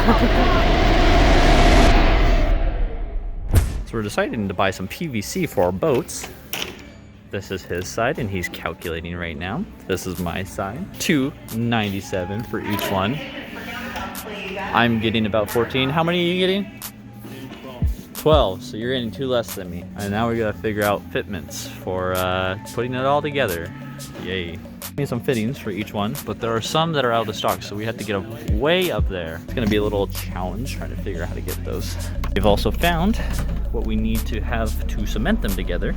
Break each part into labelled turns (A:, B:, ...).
A: So we're deciding to buy some PVC for our boats. This is his side, and he's calculating right now. This is my side. $2.97 for each one. I'm getting about 14. How many are you getting? 12. So you're getting 2 less than me. And now we gotta figure out fitments for putting it all together. Yay. Need some fittings for each one, but there are some that are out of stock, so we have to get way up there. It's gonna be a little challenge trying to figure out how to get those. We've also found what we need to have to cement them together.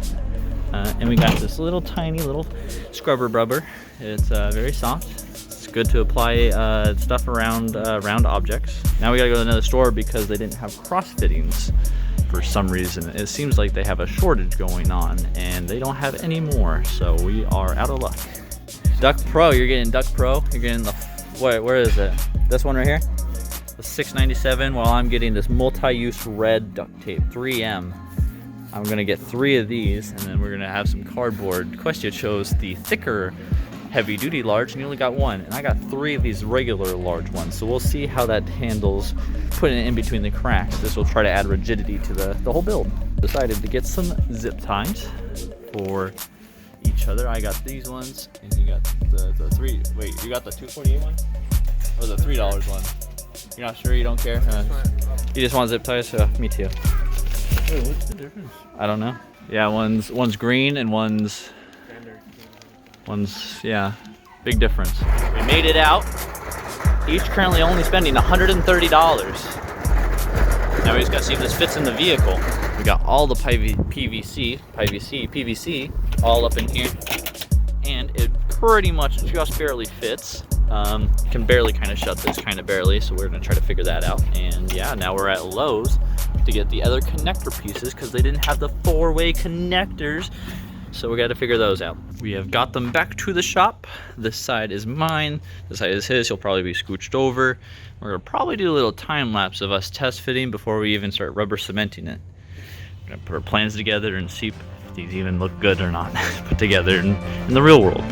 A: And we got this little tiny little scrubber rubber. It's very soft. It's good to apply stuff around round objects. Now we gotta go to another store because they didn't have cross fittings for some reason. It seems like they have a shortage going on and they don't have any more, so we are out of luck. Duck Pro, you're getting Duck Pro. You're getting the, where is it? This one right here? The $6.97, while I'm getting this multi-use red duct tape, 3M. I'm gonna get 3 of these, and then we're gonna have some cardboard. Question chose the thicker heavy duty large, and you only got 1, and I got 3 of these regular large ones. So we'll see how that handles putting it in between the cracks. This will try to add rigidity to the whole build. Decided to get some zip ties for each other. I got these ones, and you got the 3. Wait, you got the $2.48 one or the $3 one? You're not sure? You don't care? You just want zip ties? Me too.
B: Wait, what's the difference?
A: I don't know. Yeah, one's green and one's yeah, big difference. We made it out. Each currently only spending $130. Now we just gotta see if this fits in the vehicle. We got all the PVC all up in here, and it pretty much just barely fits. Can barely kind of shut this, kind of barely, so we're gonna try to figure that out. And yeah, now we're at Lowe's to get the other connector pieces because they didn't have the 4-way connectors, so we got to figure those out. We have got them back to the shop. This side is mine, this side is his. He'll probably be scooched over. We're gonna probably do a little time lapse of us test fitting before we even start rubber cementing it. We're gonna put our plans together and see if these even look good or not put together in the real world.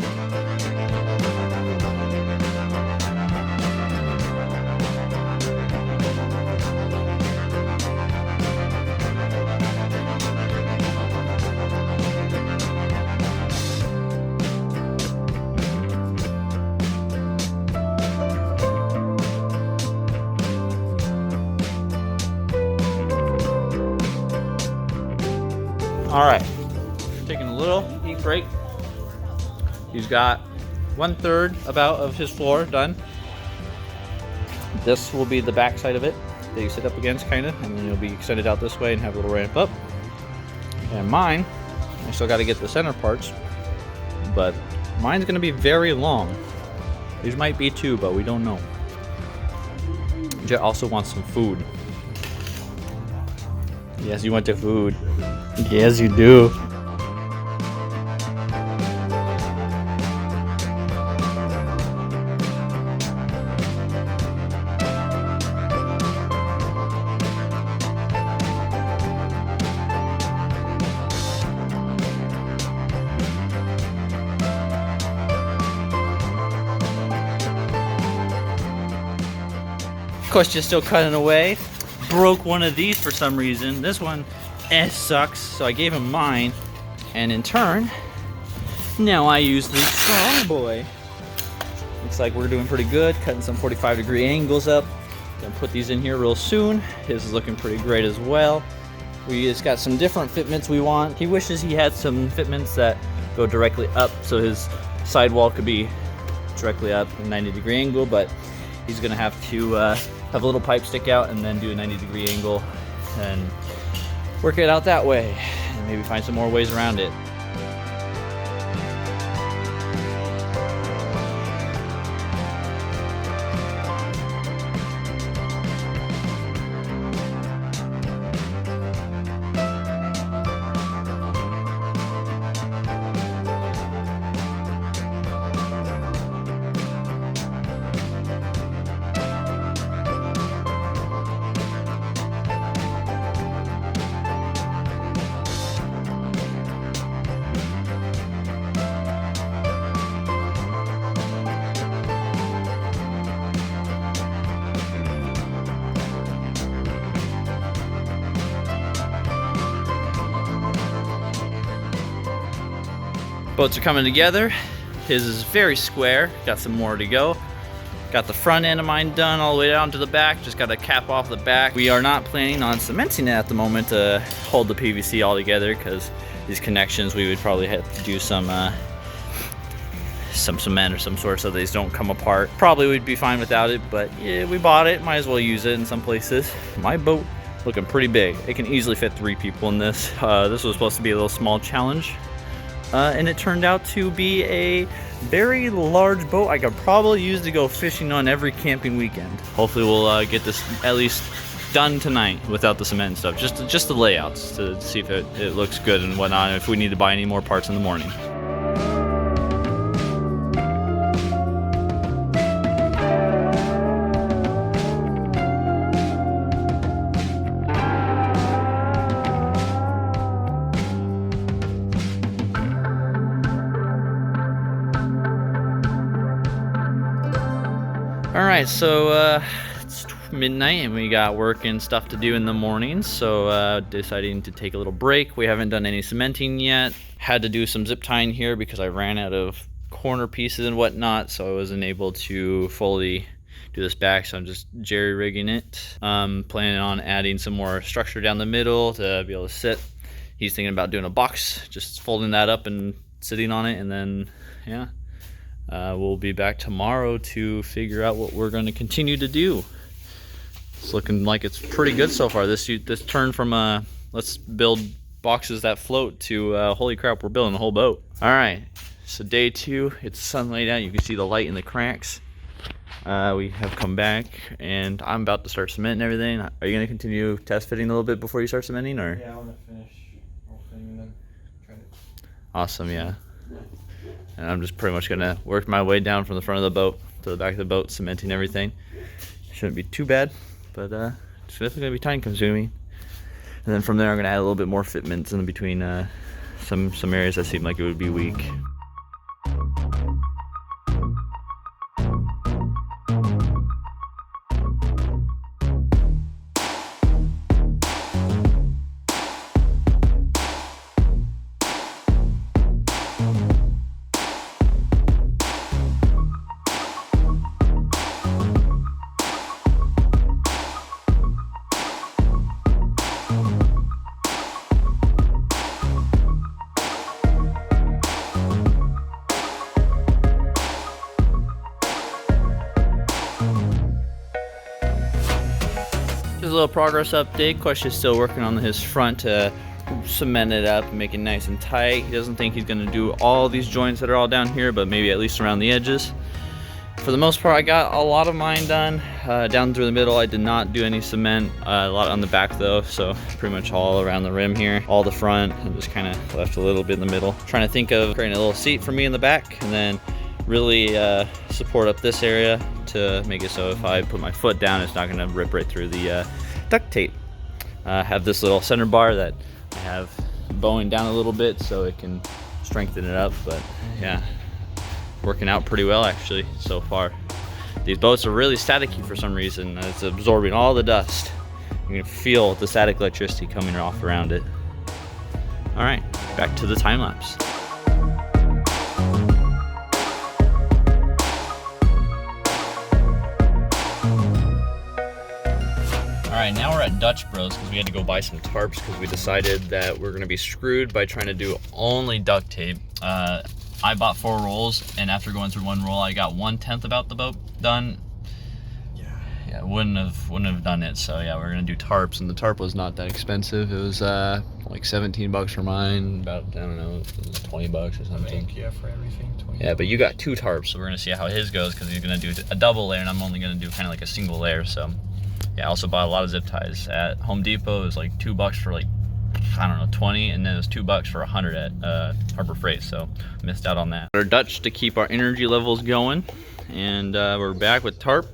A: All right, taking a little eat break. He's got 1/3 about of his floor done. This will be the back side of it that you sit up against, kind of, and then you'll be extended out this way and have a little ramp up. And mine, I still got to get the center parts, but mine's going to be very long. These might be 2, but we don't know. Jet also wants some food. Yes, you want the food. Yes, you do. Of course, just still cutting away. Broke one of these for some reason. This one sucks, so I gave him mine, and in turn now I use the strong boy. Looks like we're doing pretty good, cutting some 45-degree angles up. Gonna put these in here real soon. His is looking pretty great as well. We just got some different fitments we want. He wishes he had some fitments that go directly up so his sidewall could be directly up a 90-degree angle, but he's gonna have to have a little pipe stick out and then do a 90-degree angle and work it out that way, and maybe find some more ways around it. Boats are coming together. His is very square, got some more to go. Got the front end of mine done all the way down to the back, just got to cap off the back. We are not planning on cementing it at the moment to hold the PVC all together, because these connections, we would probably have to do some cement or some sort so these don't come apart. Probably we'd be fine without it, but yeah, we bought it, might as well use it in some places. My boat looking pretty big. It can easily fit 3 people in this. This was supposed to be a little small challenge, and it turned out to be a very large boat I could probably use to go fishing on every camping weekend. Hopefully we'll get this at least done tonight without the cement and stuff. Just the layouts to see if it looks good and whatnot, if we need to buy any more parts in the morning. Alright, so it's midnight and we got work and stuff to do in the morning, so deciding to take a little break. We haven't done any cementing yet. Had to do some zip tying here because I ran out of corner pieces and whatnot, so I wasn't able to fully do this back, so I'm just jerry rigging it. Planning on adding some more structure down the middle to be able to sit. He's thinking about doing a box, just folding that up and sitting on it, and then yeah. We'll be back tomorrow to figure out what we're going to continue to do. It's looking like it's pretty good so far. This turn from let's build boxes that float to holy crap, we're building a whole boat. All right, so day 2, it's sunlight out. You can see the light in the cracks. We have come back and I'm about to start cementing everything. Are you going to continue test fitting a little bit before you start cementing, or?
B: Yeah, I want to finish the whole thing and then try to...
A: Awesome, yeah. And I'm just pretty much gonna work my way down from the front of the boat to the back of the boat, cementing everything. Shouldn't be too bad, but it's definitely gonna be time consuming. And then from there, I'm gonna add a little bit more fitments in between some areas that seem like it would be weak. Just a little progress update. Quesh is still working on his front to cement it up and make it nice and tight. He doesn't think he's going to do all these joints that are all down here, but maybe at least around the edges. For the most part, I got a lot of mine done. Down through the middle, I did not do any cement. A lot on the back though, so pretty much all around the rim here. All the front, and just kind of left a little bit in the middle. Trying to think of creating a little seat for me in the back, and then really support up this area to make it so if I put my foot down, it's not going to rip right through the duct tape. I have this little center bar that I have bowing down a little bit so it can strengthen it up, but yeah, working out pretty well actually so far. These boats are really staticky for some reason. It's absorbing all the dust. You can feel the static electricity coming off around it. All right, back to the time lapse. Alright, now we're at Dutch Bros because we had to go buy some tarps because we decided that we're going to be screwed by trying to do only duct tape. I bought 4 rolls, and after going through 1 roll, I got 1/10 about the boat done. Yeah, wouldn't have done it. So yeah, we're gonna do tarps, and the tarp was not that expensive. It was like 17 bucks for mine, about I don't know, 20 bucks or something.
B: I think, yeah, for everything, 20.
A: Yeah, but you got 2 tarps, so we're gonna see how his goes because he's gonna do a double layer, and I'm only gonna do kind of like a single layer. So yeah, I also bought a lot of zip ties at Home Depot. It was like $2 for like, I don't know, 20, and then it was $2 for 100 at Harbor Freight, so missed out on that. Our Dutch to keep our energy levels going, and we're back with tarp.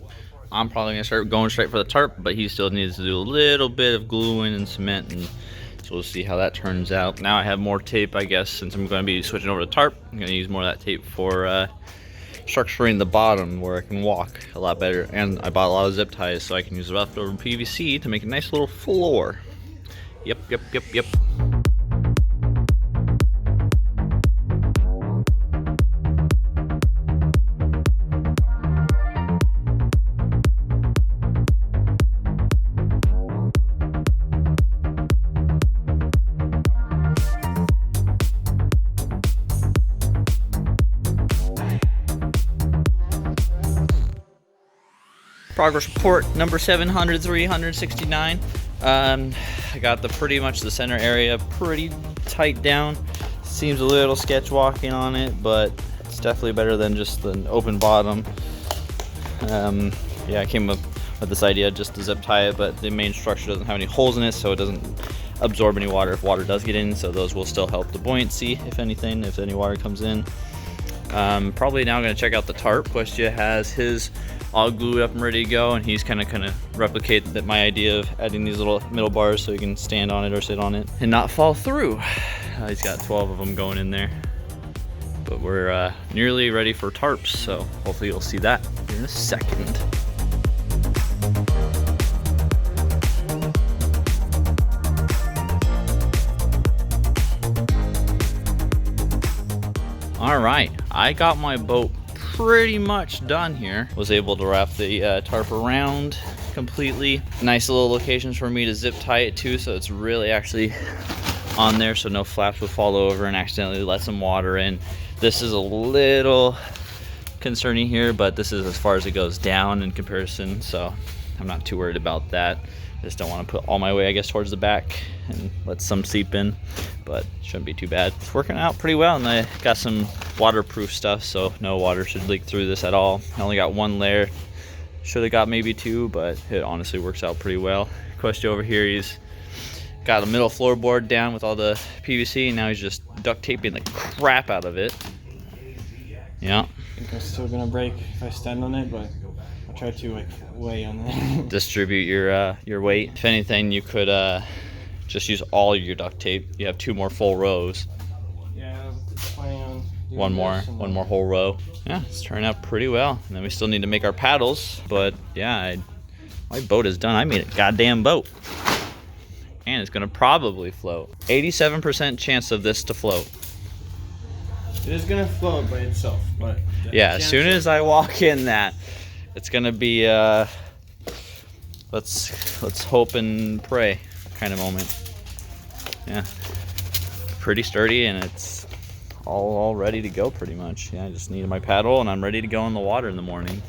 A: I'm probably gonna start going straight for the tarp, but he still needs to do a little bit of gluing and cement, and so we'll see how that turns out. Now I have more tape, I guess, since I'm gonna be switching over to tarp. I'm gonna use more of that tape for structuring the bottom where I can walk a lot better, and I bought a lot of zip ties so I can use leftover PVC to make a nice little floor. Yep. Progress report number 70369. I got pretty much the center area pretty tight down. Seems a little sketch walking on it, but it's definitely better than just an open bottom. Yeah, I came up with this idea just to zip tie it, but the main structure doesn't have any holes in it, so it doesn't absorb any water if water does get in, so those will still help the buoyancy if anything, if any water comes in. Probably now gonna check out the tarp. Questia has his all glued up and ready to go, and he's kind of replicate that my idea of adding these little middle bars so he can stand on it or sit on it and not fall through. He's got 12 of them going in there, but we're nearly ready for tarps, so hopefully you'll see that in a second. All right, I got my boat pretty much done here. Was able to wrap the tarp around completely. Nice little locations for me to zip tie it to, so it's really actually on there, so no flaps will fall over and accidentally let some water in. This is a little concerning here, but this is as far as it goes down in comparison, so I'm not too worried about that. I just don't want to put all my weight, I guess, towards the back and let some seep in, but shouldn't be too bad. It's working out pretty well, and I got some waterproof stuff, so no water should leak through this at all. I only got one layer. Should have got maybe two, but it honestly works out pretty well. Questia over here, he's got a middle floorboard down with all the PVC, and now he's just duct taping the crap out of it. Yeah.
B: I think I'm still gonna break if I stand on it, but I'll try to like weigh on it.
A: Distribute your weight. If anything, you could just use all your duct tape. You have 2 more full rows.
B: Yeah, planning on doing
A: One more whole row. Yeah, it's turning out pretty well. And then we still need to make our paddles, but yeah, my boat is done. I made a goddamn boat. And it's gonna probably float. 87% chance of this to float.
B: It is gonna float by itself, but
A: yeah, as soon as I walk in that, it's gonna be let's hope and pray kind of moment. Yeah, pretty sturdy, and it's all ready to go pretty much. Yeah, I just need my paddle and I'm ready to go in the water in the morning.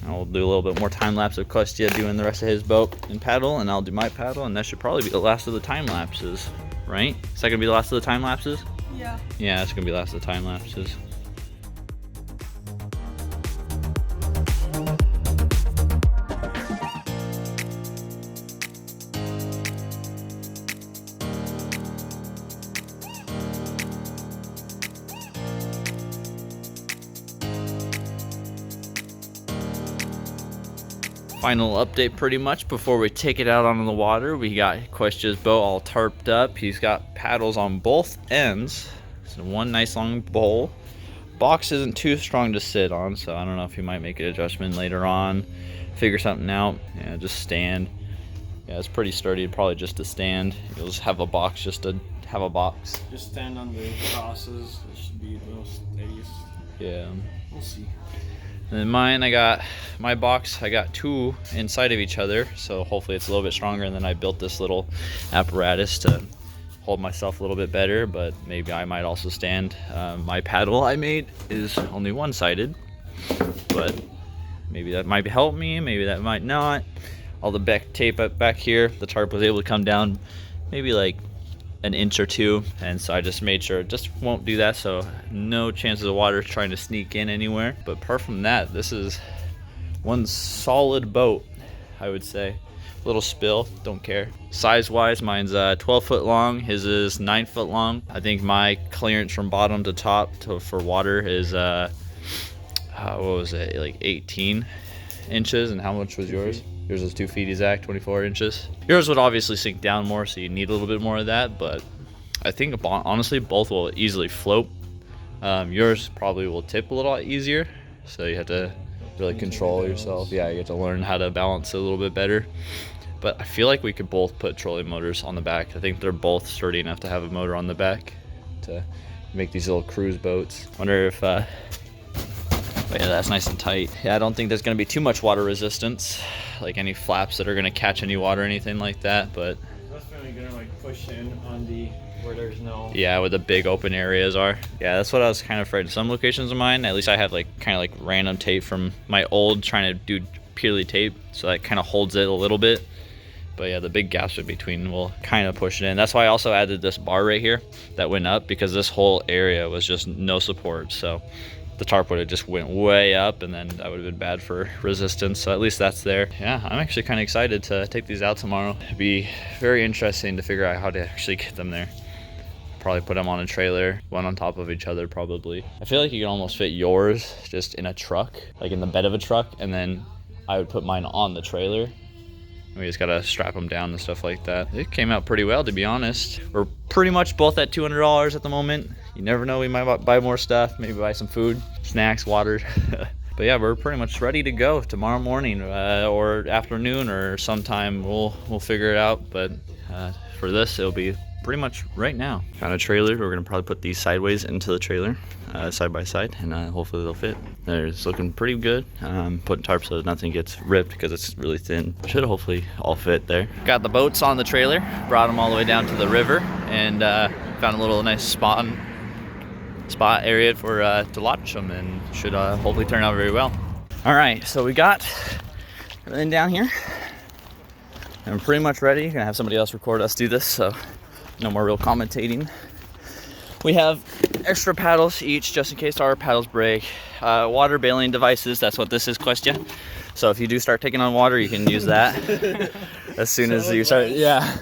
A: I'll do a little bit more time lapse of Questia doing the rest of his boat and paddle, and I'll do my paddle, and that should probably be the last of the time lapses, right? Is that gonna be the last of the time lapses?
C: Yeah.
A: Yeah, that's gonna be the last of the time lapses. Final update pretty much before we take it out onto the water. We got Questia's boat all tarped up. He's got paddles on both ends. So one nice long bowl. Box isn't too strong to sit on, so I don't know if he might make an adjustment later on. Figure something out. Yeah, just stand. Yeah, it's pretty sturdy, probably just to stand. You'll just have a box just to have a box.
B: just stand on the crosses. It should be the most steadiest.
A: Yeah.
B: We'll see.
A: And then mine, I got my box, I got 2 inside of each other, so hopefully it's a little bit stronger, and then I built this little apparatus to hold myself a little bit better, but maybe I might also stand. My paddle I made is only one-sided, but maybe that might help me, maybe that might not. All the back tape up back here, the tarp was able to come down maybe like an inch or 2, and so I just made sure it just won't do that, so no chances of water trying to sneak in anywhere. But apart from that, this is one solid boat, I would say. Little spill, don't care. Size wise, mine's 12 foot long, his is 9 foot long. I think my clearance from bottom to top for water is what was it, like 18 inches. And how much was yours? Yours was 2 feet exact, 24 inches. Yours would obviously sink down more, so you need a little bit more of that, but I think honestly both will easily float. Yours probably will tip a little easier, so you have to really control yourself. Yeah, you have to learn how to balance it a little bit better. But I feel like we could both put trolling motors on the back. I think they're both sturdy enough to have a motor on the back to make these little cruise boats. Wonder if but yeah, that's nice and tight. Yeah, I don't think there's gonna be too much water resistance, like any flaps that are gonna catch any water or anything like that, but
B: Definitely gonna like push in on the where there's no.
A: Yeah, where the big open areas are. Yeah, that's what I was kind of afraid. Some locations of mine, at least I have like kind of like random tape from my old trying to do purely tape, so that kind of holds it a little bit. But yeah, the big gaps in between will kind of push it in. That's why I also added this bar right here that went up, because this whole area was just no support. So the tarp would have just went way up, and then that would have been bad for resistance. So at least that's there. Yeah, I'm actually kind of excited to take these out tomorrow. It'd be very interesting to figure out how to actually get them there. Probably put them on a trailer, one on top of each other probably. I feel like you can almost fit yours just in a truck, like in the bed of a truck, and then I would put mine on the trailer. We just gotta strap them down and stuff like that. It came out pretty well, to be honest. We're pretty much both at $200 at the moment. You never know, we might buy more stuff, maybe buy some food, snacks, water. But yeah, we're pretty much ready to go tomorrow morning or afternoon or sometime. We'll figure it out. But for this, it'll be pretty much right now. Found a trailer. We're gonna probably put these sideways into the trailer, side by side, and hopefully they'll fit. It's looking pretty good. Putting tarp so nothing gets ripped because it's really thin. Should hopefully all fit there. Got the boats on the trailer, brought them all the way down to the river, and found a little nice spot area for to launch them, and should hopefully turn out very well. All right, so we got everything down here. I'm pretty much ready. Gonna have somebody else record us do this, so no more real commentating. We have extra paddles each just in case our paddles break. Water bailing devices, that's what this is, question. So if you do start taking on water, you can use that as soon as you start. Yeah.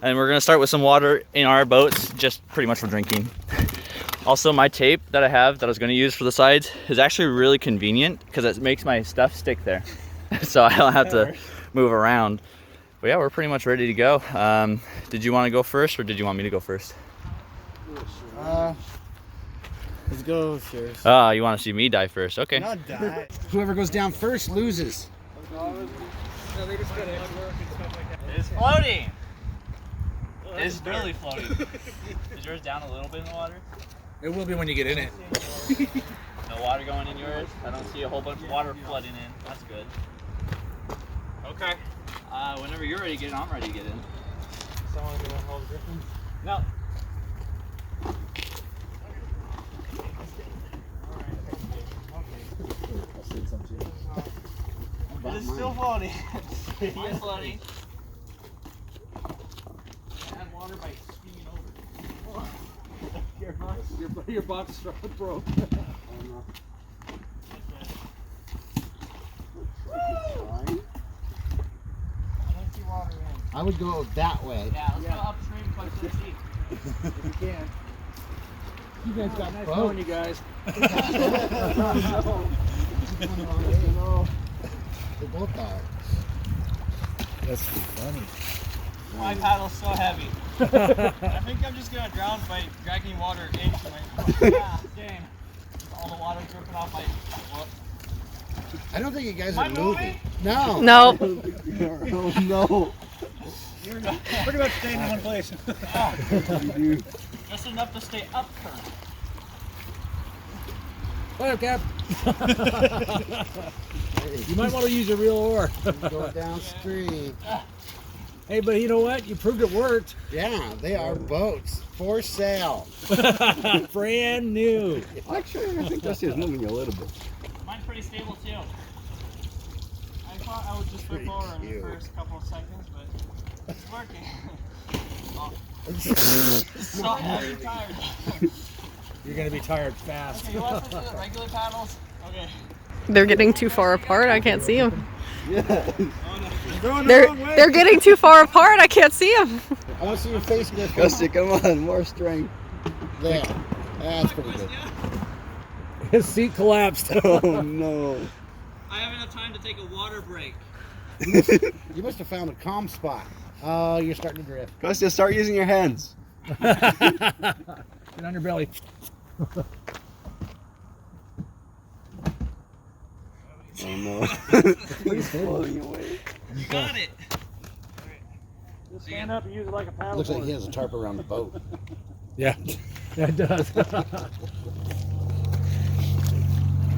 A: And we're gonna start with some water in our boats, just pretty much for drinking. Also, my tape that I have that I was gonna use for the sides is actually really convenient because it makes my stuff stick there. So I don't have to move around. But yeah, we're pretty much ready to go. Did you want to go first, or did you want me to go first?
C: Let's go first.
A: Oh, you want to see me die first? Okay.
C: Not die. Whoever goes down first loses.
A: It's floating. It's really floating. Is yours down a little bit in the water?
C: It will be when you get in it.
A: No water going in yours? I don't see a whole bunch of water flooding in. That's good. Okay. Whenever you're ready to get in, I'm ready to get in.
B: Someone gonna hold Griffin?
A: No.
B: It is still floating.
A: Mine's floating.
B: Add water by skiing over. Your box struck broke.
C: I would go that way.
A: Yeah, let's go upstream close to the sea.
B: If you can.
C: You guys got
B: Nice
C: boats.
B: knowing you guys.
C: They both are. That's funny.
A: My paddle's so heavy.
B: I think I'm just gonna drown by dragging water into my.
A: Yeah, dang. All the water dripping off my foot.
C: I don't think you guys
A: Am I
C: are moving.
A: moving?
C: No.
D: Nope.
C: Oh no.
B: You're pretty much staying in one place.
A: Just enough to stay up current.
E: Well, Cap. You might want to use a real oar.
C: Go downstream.
E: Hey, but you know what? You proved it worked.
C: Yeah, they are boats for sale.
E: Brand new.
F: Actually, I think Dusty is moving a little bit.
A: Mine's pretty stable too.
B: I thought I would just flip
C: Pretty
B: over in
C: cute.
B: the first couple of seconds, but it's working.
A: So heavy, tired.
E: You're going to be tired fast.
A: Okay, you want to do the regular paddles? Okay.
D: They're getting too far apart. I can't see them.
B: Going the
D: They're
B: wrong way.
D: they're getting too far apart. I can't see them.
C: I want to see your face, Griffin.
F: Dusty, come on, more strength.
C: There. That's pretty good.
E: His seat collapsed.
F: Oh no.
A: I have enough time to take a water break.
C: You must have found a calm spot. Oh, you're starting to drift.
F: Dusty, start using your hands.
E: Get on your belly.
F: Oh no. He's floating away.
A: You got it.
B: Just stand up and use it like a paddle.
C: Looks like he has a tarp around the boat.
E: Yeah, that does.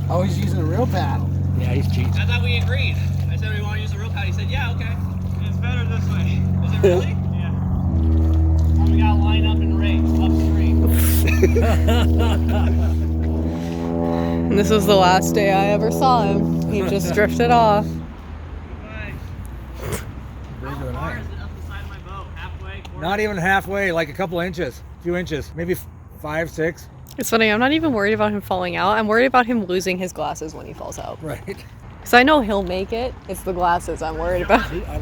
C: Oh, he's using a real paddle.
E: Yeah, he's cheating.
A: I thought we agreed. I said we want to use the rope paddle. He said, yeah, okay.
B: It's better this way.
A: Is it really?
B: Yeah.
A: We gotta line up and
D: And this was the last day I ever saw him. He just drifted off.
E: Braver than I am. Not even halfway, like a couple inches, a few inches, maybe 5, 6.
D: It's funny, I'm not even worried about him falling out. I'm worried about him losing his glasses when he falls out.
E: Right.
D: Because I know he'll make it. It's the glasses I'm worried about.
B: I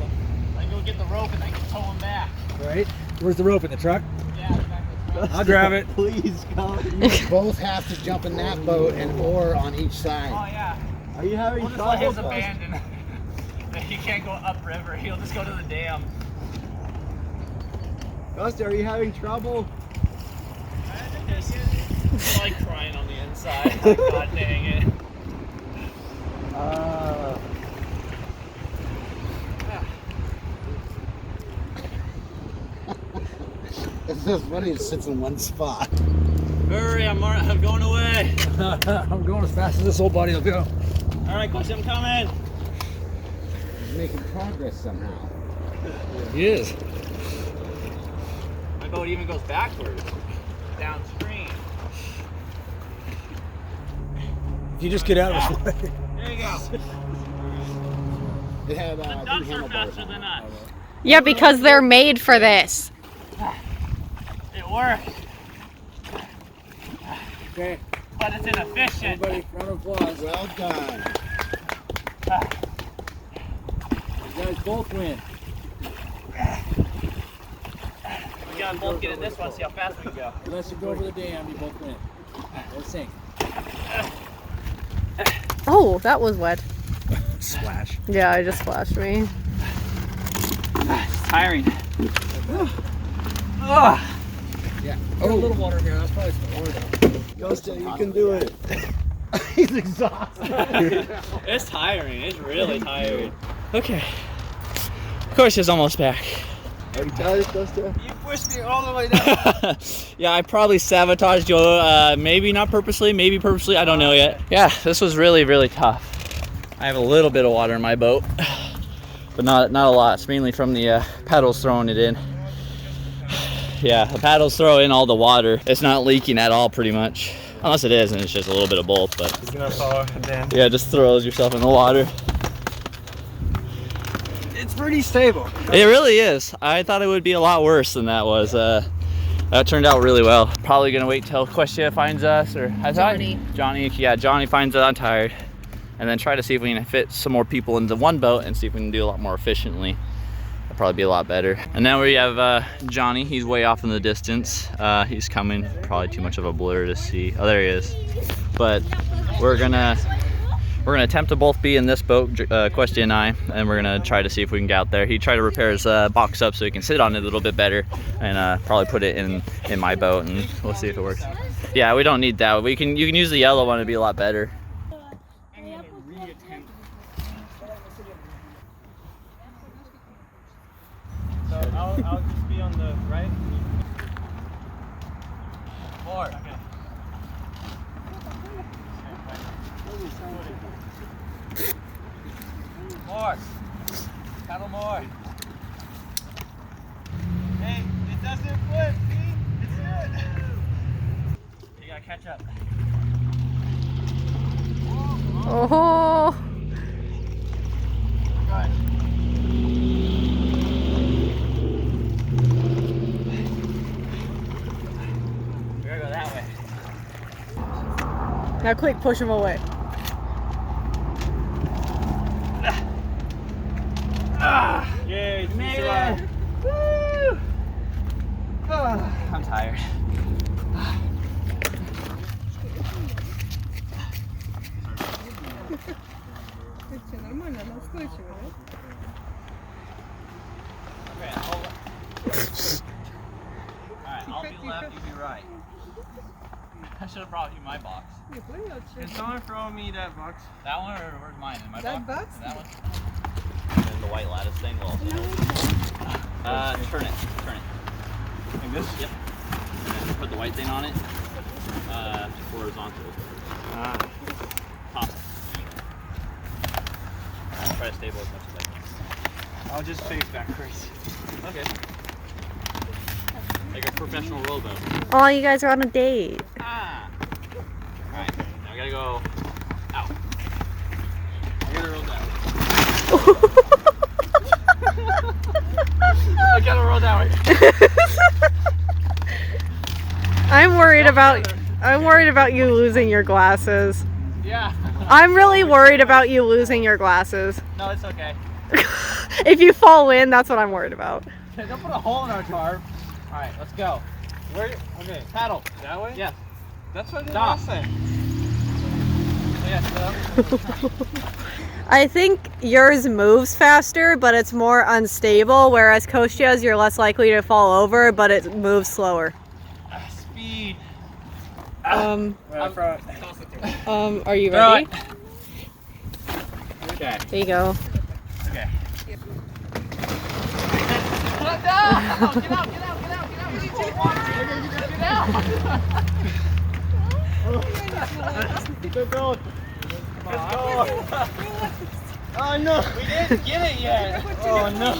B: go get the rope and I can tow him back.
E: Right? Where's the rope in the truck?
B: Yeah, back in the truck.
E: I'll grab it.
F: Please come.
C: You both have to jump in that boat and oar on each side.
B: Oh yeah.
F: Are you having
B: We'll just let his
F: trouble?
B: abandon. He can't go upriver. He'll just go to the dam.
F: Costa, are you having trouble?
B: It's like crying on the inside. Like, God dang it.
C: It's just funny, it sits in one spot.
B: Hurry, I'm going away.
E: I'm going as fast as this old buddy will go.
B: All right, Coach, I'm coming.
C: He's making progress somehow.
E: He is.
B: My boat even goes backwards, downstream.
E: If you just get out of his way.
B: There you go.
C: They have
B: The
C: two
B: ducks are
C: handlebars
B: faster
C: on
B: than
C: it.
B: us.
D: Yeah, because they're made for this.
B: It works,
E: Okay,
B: but it's inefficient.
E: everybody, round of applause.
C: Well done.
E: You guys both win.
B: We gotta both get in this one, see how fast we can go.
E: Unless you go over the dam, you both win. Let's sink.
D: Oh, that was wet.
E: Splash.
D: Yeah, I just splashed me.
B: It's tiring.
C: Yeah.
E: Oh, a little water in here. That's probably some water.
F: Costa, you can do it.
C: He's exhausted.
B: It's tiring. It's really tiring. Okay. Of course, he's almost back.
F: Are you tired, Costa?
B: You pushed me all the way down. Yeah, I probably sabotaged you. Maybe not purposely, maybe purposely. I don't know yet. Yeah, this was really, really tough. I have a little bit of water in my boat, but not a lot. It's mainly from the paddles throwing it in. Yeah, the paddles throw in all the water. It's not leaking at all, pretty much. Unless it is, and it's just a little bit of both. But
G: He's gonna follow Dan.
B: yeah, just throws yourself in the water.
G: It's pretty stable.
B: It really is. I thought it would be a lot worse than that was. That turned out really well. Probably gonna wait till Questia finds us, or
D: Johnny.
B: Johnny, yeah, Johnny finds us. I'm tired, and then try to see if we can fit some more people into one boat and see if we can do a lot more efficiently. That'll probably be a lot better. And now we have Johnny. He's way off in the distance. He's coming. Probably too much of a blur to see. Oh, there he is. But we're gonna attempt to both be in this boat, Questia and I, and we're gonna try to see if we can get out there. He tried to repair his box up so he can sit on it a little bit better, and probably put it in my boat, and we'll see if it works. Yeah, we don't need that. You can use the yellow one; it'd be a lot better.
G: So I'll just be on the right.
B: More.
G: Okay.
B: More. Paddle more.
G: Hey, it doesn't flip, see? It's good.
B: You gotta catch up.
D: Oh.
B: Good. We're gonna go that way.
D: Now quick, push him away.
G: Yay,
B: You made
G: survived.
B: it! Woo! I'm tired. Okay, Alright, I'll be left, you be right. I should have brought you my box.
G: Can someone throw me that box?
B: That one or where's mine? In my
H: That
B: box?
H: box?
B: That one? And then the white lattice thing will also turn it.
G: Like this?
B: Yep. And then put the white thing on it. Horizontal. Toss it. Try to stable as much as I can.
G: I'll just face backwards.
B: Okay. like a professional rowboat.
D: Oh, you guys are on a date.
B: Ah. All right, now we gotta go out. I gotta roll that way. I gotta roll that way.
D: I'm worried about you losing your glasses.
B: Yeah.
D: I'm really worried about you losing your glasses.
B: No, it's okay.
D: If you fall in, that's what I'm worried about.
B: Okay, don't put a hole in our tarp. All right, let's go.
G: Where? Okay.
B: Paddle.
G: That way?
B: Yeah.
G: That's what I did
B: Stop.
G: last time.
D: I think yours moves faster, but it's more unstable, whereas Kostia's you're less likely to fall over, but it moves slower.
B: Speed.
D: Are you
B: Throw
D: ready?
B: it. Okay.
D: There you go.
B: Okay. Get out! Get out! Get out! Get out! Get out!
F: Keep going. Let's go. Oh no.
B: We didn't get it yet. Oh no.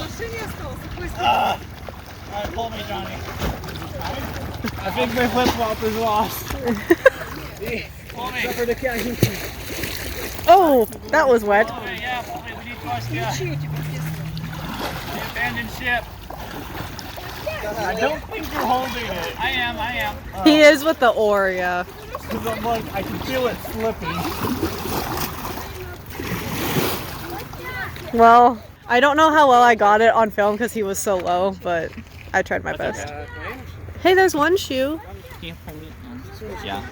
B: Alright, pull me, Johnny.
G: I think my flip flop is lost.
B: Pull me.
D: Oh, that was wet.
B: Pull me, yeah, pull me. We need Kostya. The abandoned ship. I don't think you're holding it. I am.
D: He is with the oar, yeah.
G: Because I'm like, I can feel it slipping.
D: Well, I don't know how well I got it on film because he was so low, but I tried my best. Hey, there's one shoe.
B: Can you pull me? Yeah.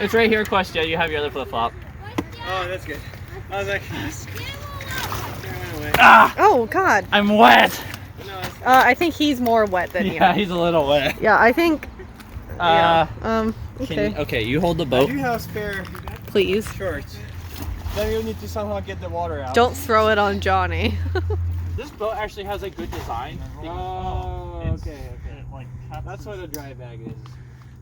B: It's right here, Kostya. You have your other flip flop.
G: Oh, that's good. I was like,
B: Ah!
D: Oh, God.
B: I'm wet.
D: I think he's more wet than you.
B: Yeah, he's a little wet.
D: Yeah, I think.
B: Can
D: Okay.
B: you, okay, you hold the
G: I
B: boat.
G: do have spare
D: Please.
G: shorts. Then you need to somehow get the water out.
D: Don't throw it on Johnny.
B: This boat actually has a good design.
G: Oh,
B: It's-
G: okay. That's why the dry bag is.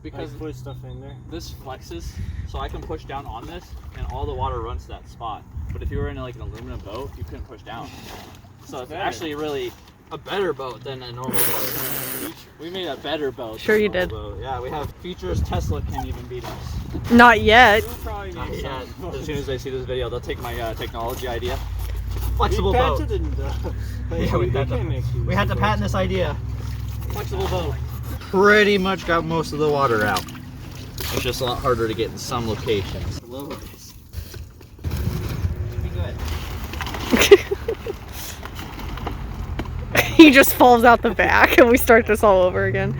B: Because
G: Like, put stuff in there.
B: this flexes, so I can push down on this, and all the water runs to that spot. But if you were in like an aluminum boat, you couldn't push down. So it's
G: better.
B: actually really a better boat than a normal boat. We made a better boat.
D: Sure
B: than a
D: you
B: normal boat. Yeah, we have features Tesla can't even beat us.
D: Not yet.
G: We'll probably
B: Not
G: need
B: yet.
G: some.
B: As soon as they see this video, they'll take my technology idea. Flexible
G: We
B: boat.
G: patented it.
B: Yeah, we
G: they
B: had to-
G: can't make these.
B: We had to patent this idea. Flexible boat. Pretty much got most of the water out. It's just a lot harder to get in some locations. Lowercase. Should be good.
D: He just falls out the back and we start this all over again.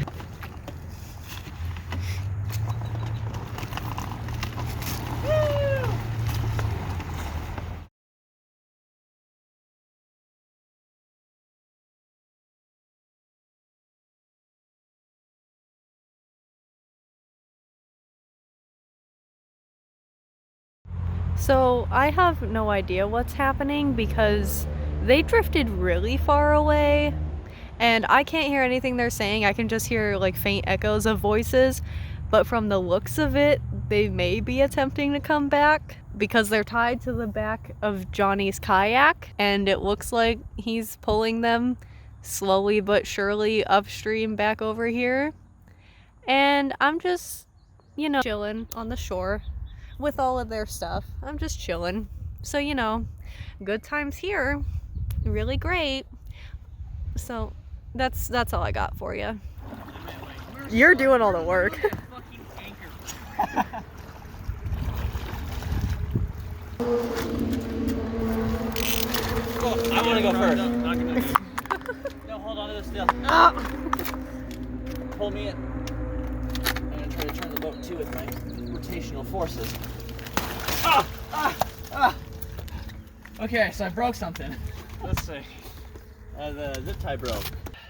D: So I have no idea what's happening because they drifted really far away and I can't hear anything they're saying. I can just hear like faint echoes of voices, but from the looks of it, they may be attempting to come back because they're tied to the back of Johnny's kayak and it looks like he's pulling them slowly but surely upstream back over here. And I'm just, you know, chilling on the shore with all of their stuff. I'm just chilling. So, you know, good times here. Really great. So, that's all I got for you. You're doing all the work.
B: I want to go first. No, hold on to this still.
D: Ah.
B: Pull me in. I'm going to try to turn the boat too with my rotational forces. Okay, so I broke something. Let's see. The zip tie broke.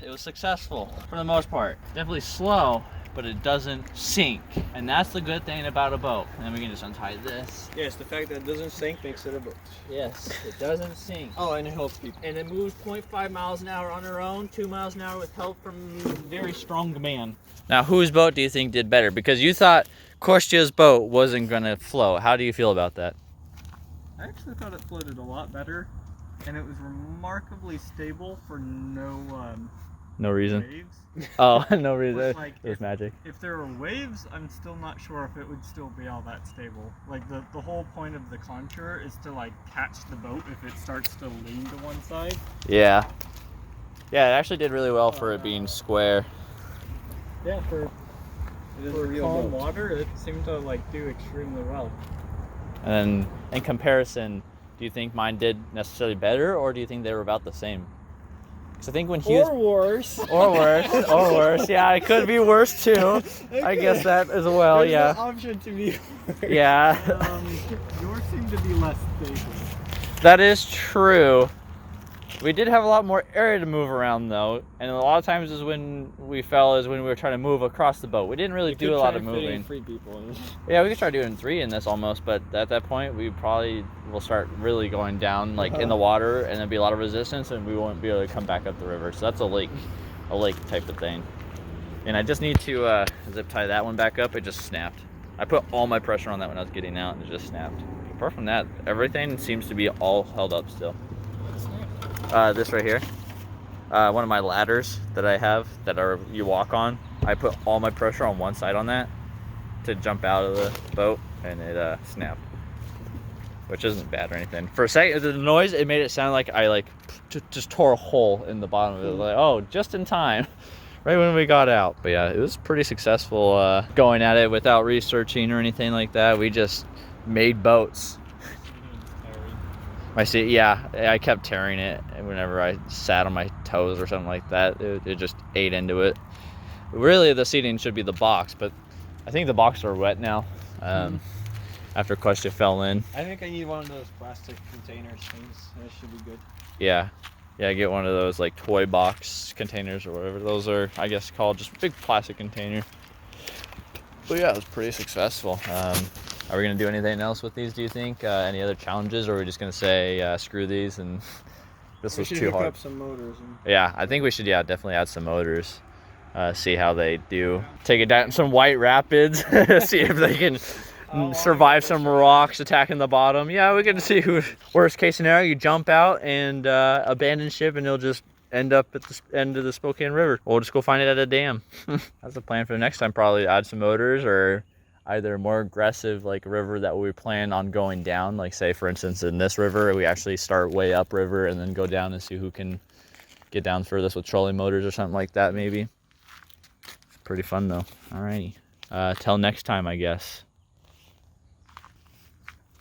B: It was successful for the most part. Definitely slow, but it doesn't sink. And that's the good thing about a boat. And then we can just untie this.
G: Yes, the fact that it doesn't sink makes it a boat.
B: Yes, it doesn't sink.
G: Oh, and it helps people.
B: And it moves 0.5 miles an hour on their own, 2 miles an hour with help from a very strong man. Now, whose boat do you think did better? Because you thought Kostya's boat wasn't going to float. How do you feel about that?
H: I actually thought it floated a lot better, and it was remarkably stable for no
A: No reason.
H: Waves.
A: Oh, no reason.
H: Which, like,
A: It was magic.
H: If there were waves, I'm still not sure if it would still be all that stable. Like the whole point of the contour is to like catch the boat if it starts to lean to one side.
B: Yeah. Yeah, it actually did really well for it being square.
H: Yeah, for
F: It is a
H: for
F: real
H: calm
F: boat.
H: water, it seemed to like do extremely well.
B: And then in comparison, do you think mine did necessarily better, or do you think they were about the same? Because I think when Hughes...
F: worse.
B: Or worse, or worse. Yeah, it could be worse too. I guess that as well,
F: There's
B: yeah.
F: no option to be worse.
B: Yeah,
H: Yours seemed to be less stable.
B: that is true. We did have a lot more area to move around though, and a lot of times is when we fell is when we were trying to move across the boat. We didn't really do a lot of moving.
F: 3 people.
B: Yeah, we could try doing 3 in this almost, but at that point we probably will start really going down like in the water, and there'll be a lot of resistance, and we won't be able to come back up the river. So that's a lake type of thing. And I just need to zip tie that one back up. It just snapped. I put all my pressure on that when I was getting out, and it just snapped. Apart from that, everything seems to be all held up still. This right here, one of my ladders that I have that you walk on, I put all my pressure on one side on that to jump out of the boat, and it snapped, which isn't bad or anything. For a second, the noise, it made it sound like I just tore a hole in the bottom of it. Like, oh, just in time, right when we got out. But yeah, it was pretty successful going at it without researching or anything like that. We just made boats. I kept tearing it whenever I sat on my toes or something like that. It just ate into it. Really, the seating should be the box, but I think the box are wet now. After Question fell in.
F: I think I need one of those plastic containers things. That should be good.
B: Yeah, get one of those like toy box containers or whatever those are, I guess, called. Just a big plastic container. But yeah, it was pretty successful. Are we gonna do anything else with these, do you think? Any other challenges, or are we just gonna say screw these and this was too hard?
F: Up some motors.
B: Yeah, I think we should definitely add some motors. See how they do. Take it down some white rapids, see if they can survive some rocks attacking the bottom. Yeah, we can see who. Worst case scenario, you jump out and abandon ship, and it'll just end up at the end of the Spokane River. We'll just go find it at a dam. That's the plan for the next time. Probably add some motors, or either a more aggressive like river that we plan on going down. Like say for instance in this river, we actually start way up river and then go down and see who can get down furthest with trolling motors or something like that maybe. It's pretty fun though. Alrighty. Till next time, I guess.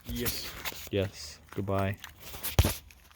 F: Yes.
B: Yes. Goodbye.